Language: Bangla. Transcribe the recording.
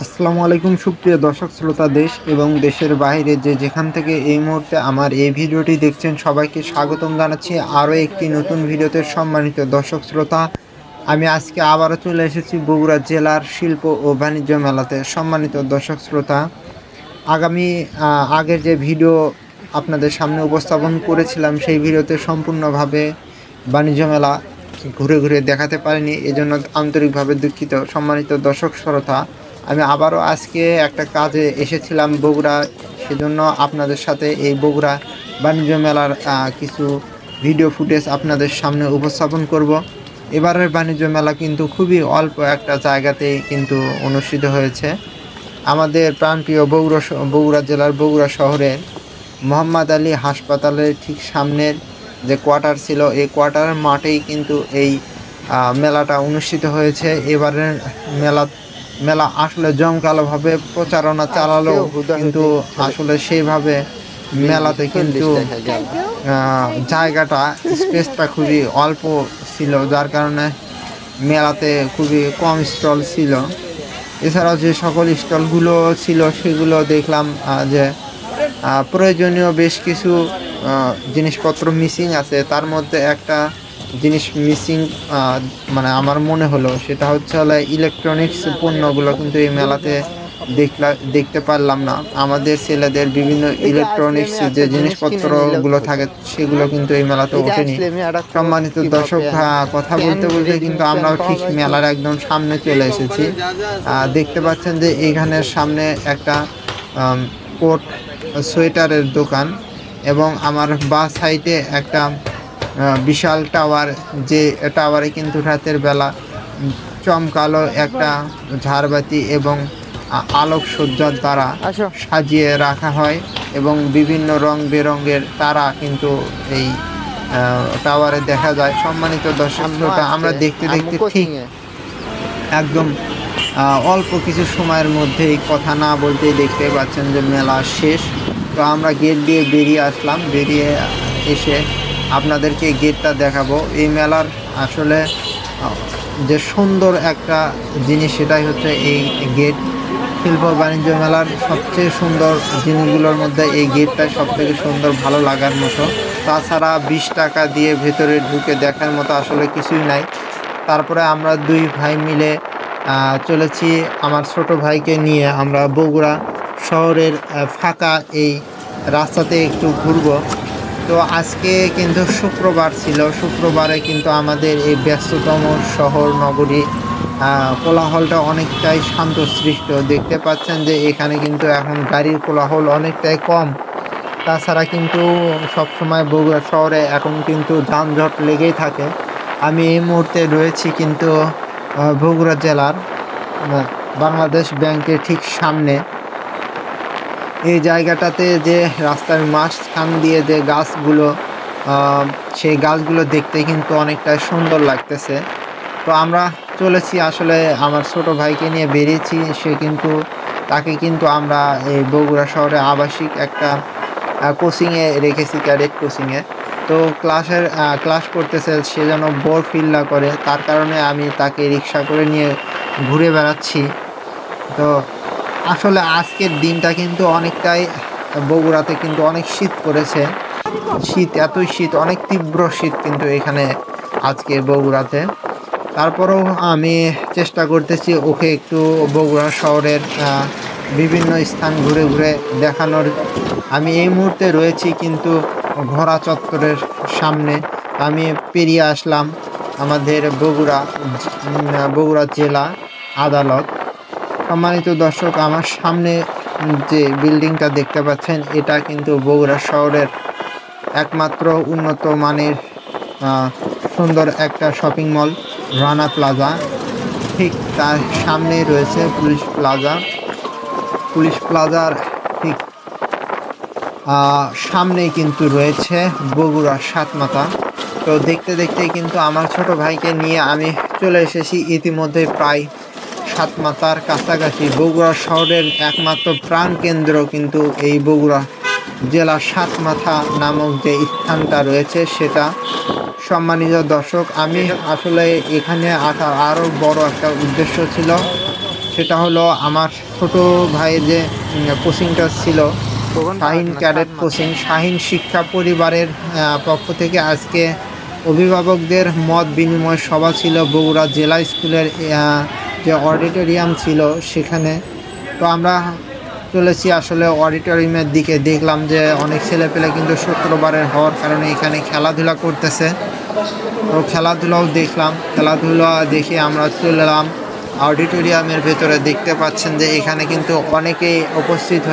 আসসালামু আলাইকুম সুপ্রিয় দর্শক শ্রোতা, দেশ এবং দেশের বাইরে যে যেখান থেকে এই মুহূর্তে আমার এই ভিডিওটি দেখছেন সবাইকে স্বাগতম জানাচ্ছি আরও একটি নতুন ভিডিওতে। সম্মানিত দর্শক শ্রোতা, আমি আজকে আবারও চলে এসেছি বগুড়া জেলার শিল্প ও বাণিজ্য মেলাতে। সম্মানিত দর্শক শ্রোতা, আগামী আগের যে ভিডিও আপনাদের সামনে উপস্থাপন করেছিলাম সেই ভিডিওতে সম্পূর্ণভাবে বাণিজ্য মেলা ঘুরে ঘুরে দেখাতে পারিনি, এজন্য আন্তরিকভাবে দুঃখিত। সম্মানিত দর্শক শ্রোতা, আমি আবারও আজকে একটা কাজে এসেছিলাম বগুড়া, সেজন্য আপনাদের সাথে এই বগুড়া বাণিজ্য মেলার কিছু ভিডিও ফুটেজ আপনাদের সামনে উপস্থাপন করব। এবারের বাণিজ্য মেলা কিন্তু খুবই অল্প একটা জায়গাতেই কিন্তু অনুষ্ঠিত হয়েছে। আমাদের প্রাণপ্রিয় বগুড়া জেলার বগুড়া শহরের মোহাম্মদ আলী হাসপাতালের ঠিক সামনের যে কোয়ার্টার ছিল, এই কোয়ার্টারের মাঠেই কিন্তু এই মেলাটা অনুষ্ঠিত হয়েছে। এবারের মেলা আসলে জমকালোভাবে প্রচারণা চালালেও কিন্তু আসলে সেইভাবে মেলাতে কিন্তু জায়গাটা স্পেসটা খুবই অল্প ছিল, যার কারণে মেলাতে খুবই কম স্টল ছিল। এছাড়াও যে সকল স্টলগুলো ছিল সেগুলো দেখলাম যে প্রয়োজনীয় বেশ কিছু জিনিসপত্র মিসিং আছে। তার মধ্যে একটা জিনিস মিসিং মানে আমার মনে হলো, সেটা হচ্ছে ইলেকট্রনিক্স পণ্যগুলো কিন্তু এই মেলাতে দেখতে পারলাম না। আমাদের ছেলেদের বিভিন্ন ইলেকট্রনিক্স যে জিনিসপত্রগুলো থাকে সেগুলো কিন্তু এই মেলাতে ওঠেনি। সম্মানিত দর্শক, কথা বলতে বলতে কিন্তু আমরাও ঠিক মেলার একদম সামনে চলে এসেছি। দেখতে পাচ্ছেন যে এইখানের সামনে একটা কোট সোয়েটারের দোকান, এবং আমার বা সাইডে একটা বিশাল টাওয়ার, যে টাওয়ারে কিন্তু রাতের বেলা চমকালো একটা ঝাড়বাতি এবং আলোকসজ্জার দ্বারা সাজিয়ে রাখা হয়, এবং বিভিন্ন রং বেরঙের তারা কিন্তু এই টাওয়ারে দেখা যায়। সম্মানিত দর্শক শ্রোতা, আমরা দেখতে দেখতে ঠিক একদম অল্প কিছু সময়ের মধ্যেই, কথা না বলতেই দেখতে পাচ্ছেন যে মেলা শেষ। তো আমরা গেট দিয়ে বেরিয়ে আসলাম, বেরিয়ে এসে আপনাদেরকে গেটটা দেখাবো। এই মেলার আসলে যে সুন্দর একটা জিনিস সেটাই হচ্ছে এই গেট। শিল্প বাণিজ্য মেলার সবচেয়ে সুন্দর জিনিসগুলোর মধ্যে এই গেটটাই সবথেকে সুন্দর, ভালো লাগার মতো। তাছাড়া 20 টাকা দিয়ে ভেতরে ঢুকে দেখার মতো আসলে কিছুই নাই। তারপরে আমরা দুই ভাই মিলে চলেছি আমার ছোট ভাইকে নিয়ে। আমরা বগুড়া শহরের ফাঁকা এই রাস্তাতে একটু ঘুরবো। তো আজকে কিন্তু শুক্রবার ছিল, শুক্রবারে কিন্তু আমাদের এই ব্যস্ততম শহর নগরী কোলাহলটা অনেকটাই শান্তশিষ্ট। দেখতে পাচ্ছেন যে এখানে কিন্তু এখন গাড়ির কোলাহল অনেকটাই কম। তাছাড়া কিন্তু সবসময় বগুড়া শহরে এখন কিন্তু যানজট লেগেই থাকে। আমি এই মুহূর্তে রয়েছি কিন্তু বগুড়া জেলার বাংলাদেশ ব্যাংকের ঠিক সামনে। এই জায়গাটাতে যে রাস্তার মাঝখান দিয়ে যে গাছগুলো, সেই গাছগুলো দেখতে কিন্তু অনেকটা সুন্দর লাগতেছে। তো আমরা চলেছি, আসলে আমার ছোট ভাইকে নিয়ে বেরিয়েছি। তাকে কিন্তু আমরা এই বগুড়া শহরে আবাসিক একটা কোচিংয়ে রেখেছি, ক্যাডেট কোচিংয়ে। তো ক্লাস করতেছে, সে যেন বোর ফিল না করে, তার কারণে আমি তাকে রিক্সা করে নিয়ে ঘুরে বেড়াচ্ছি। তো আসলে আজকের দিনটা কিন্তু অনেকটাই, বগুড়াতে কিন্তু অনেক শীত পড়েছে। এতই শীত, অনেক তীব্র শীত কিন্তু এখানে আজকে বগুড়াতে। তারপরেও আমি চেষ্টা করতেছি ওকে একটু বগুড়া শহরের বিভিন্ন স্থান ঘুরে ঘুরে দেখানোর। আমি এই মুহূর্তে রয়েছি কিন্তু ঘোড়া চত্বরের সামনে। আমি পেরিয়ে আসলাম আমাদের বগুড়া জেলা আদালত। সম্মানিত দর্শক, আমার সামনে যে বিল্ডিংটা দেখতে পাচ্ছেন, এটা কিন্তু বগুড়া শহরের একমাত্র উন্নত মানের সুন্দর একটা শপিং মল, রানা প্লাজা। ঠিক তার সামনেই রয়েছে পুলিশ প্লাজা। পুলিশ প্লাজার ঠিক সামনেই কিন্তু রয়েছে বগুড়া সাতমাথা। তো দেখতে দেখতে কিন্তু আমার ছোট ভাইকে নিয়ে আমি চলে এসেছি ইতিমধ্যে প্রায় সাতমাথার কাছাকাছি। বগুড়া শহরের একমাত্র প্রাণকেন্দ্র কিন্তু এই বগুড়া জেলা সাতমাথা নামক যে স্থানটা রয়েছে, সেটা সম্মানিত দর্শক, আমি আসলে এখানে আসার আরও বড় একটা উদ্দেশ্য ছিল, সেটা হলো আমার ছোট ভাইয়ের যে কোচিংটা ছিল, শাহিন ক্যাডেট কোচিং, শাহিন শিক্ষা পরিবারের পক্ষ থেকে আজকে অভিভাবকদের মত বিনিময় সভা ছিল বগুড়া জেলা স্কুলের যে অডিটোরিয়াম ছিল সেখানে। তো আমরা চলেছি আসলে অডিটোরিয়ামের দিকে, দেখলাম যে অনেক ছেলেপেলে কিন্তু শুক্রবারের হওয়ার কারণে এখানে খেলাধুলা করতেছে। তো খেলাধুলাও দেখলাম, খেলাধুলা দেখে আমরা চলে এলাম অডিটোরিয়ামের ভেতরে। দেখতে পাচ্ছেন যে এখানে কিন্তু অনেকেই উপস্থিত হয়ে